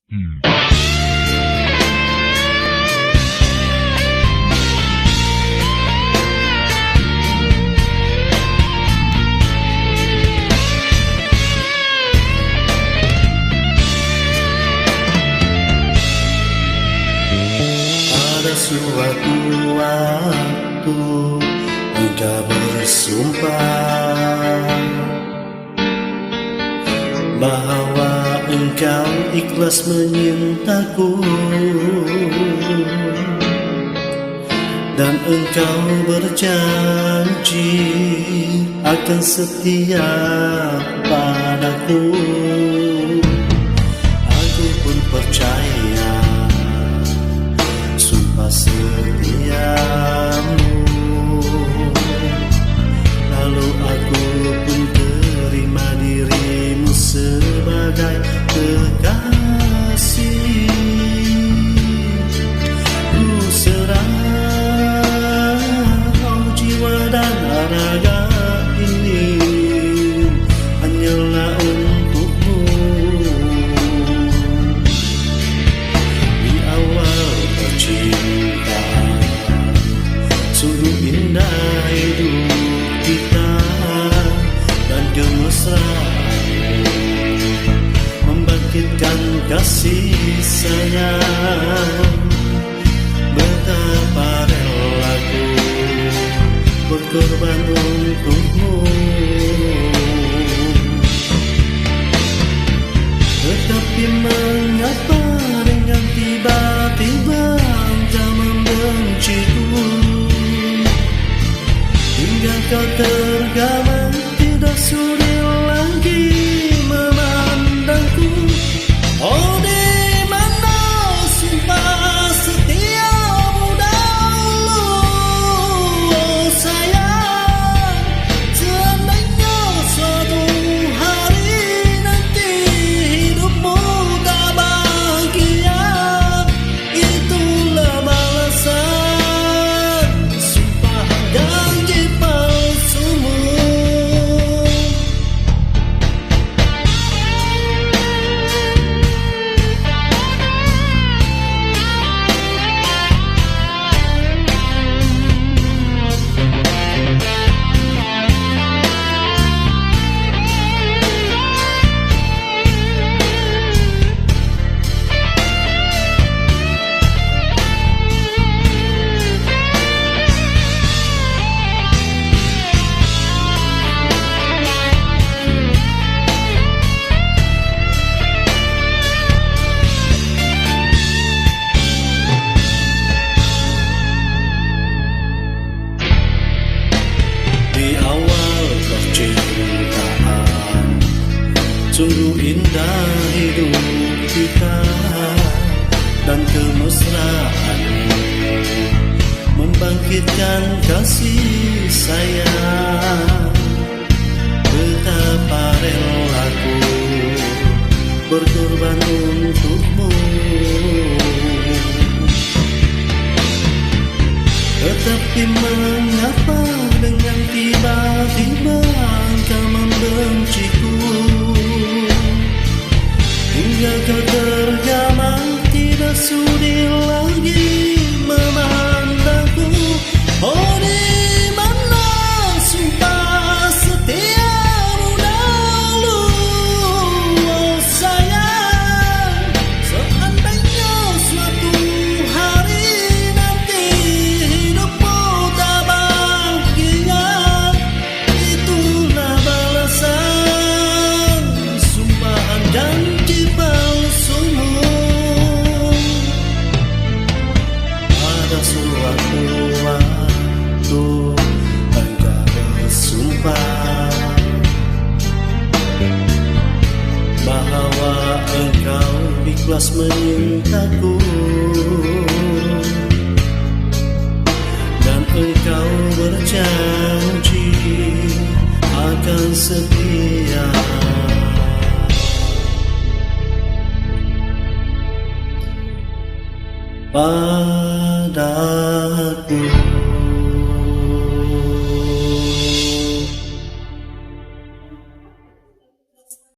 Hmm. Pada suatu waktu engkau bersumpah bahwa engkau ikhlas menyintaku, dan engkau berjanji akan setia padaku. Aku pun percaya sumpah setiamu, lalu aku pun terima dirimu sebagai kekasih. Ku serahkan jiwa dan raga ini hanyalah untukmu. Di awal percintaan sungguh indah hidup kita, dan kemesraan membangkitkan kasih sayang. Betapa relaku berkorban untukmu, tetapi mengapa dengan tiba-tiba engkau membenciku, hingga kau tergamang tidak sudi lagi memandangku. Oh, di mana sumpah setiamu dahulu? Oh sayang, seandainya suatu hari nanti hidupmu tak bahagia, itulah balasan sumpah janji palsumu. Di awal percintaan sungguh indah hidup kita, dan kemesraan membangkitkan kasih sayang. Betapa relaku berkorban untukmu, tetapi mengapa dengan tiba-tiba engkau membenciku, hingga kau tergamang tidak sudi lagi memandangku. Oh, di mana sumpah setiamu dahulu? Oh sayang, seandainya suatu hari nanti hidupmu tak bahagia, itulah balasan sumpahan janji palsumu. Pada suatu waktu engkau bersumpah bahwa engkau ikhlas menyintaku, dan engkau berjanji akan setia padaku.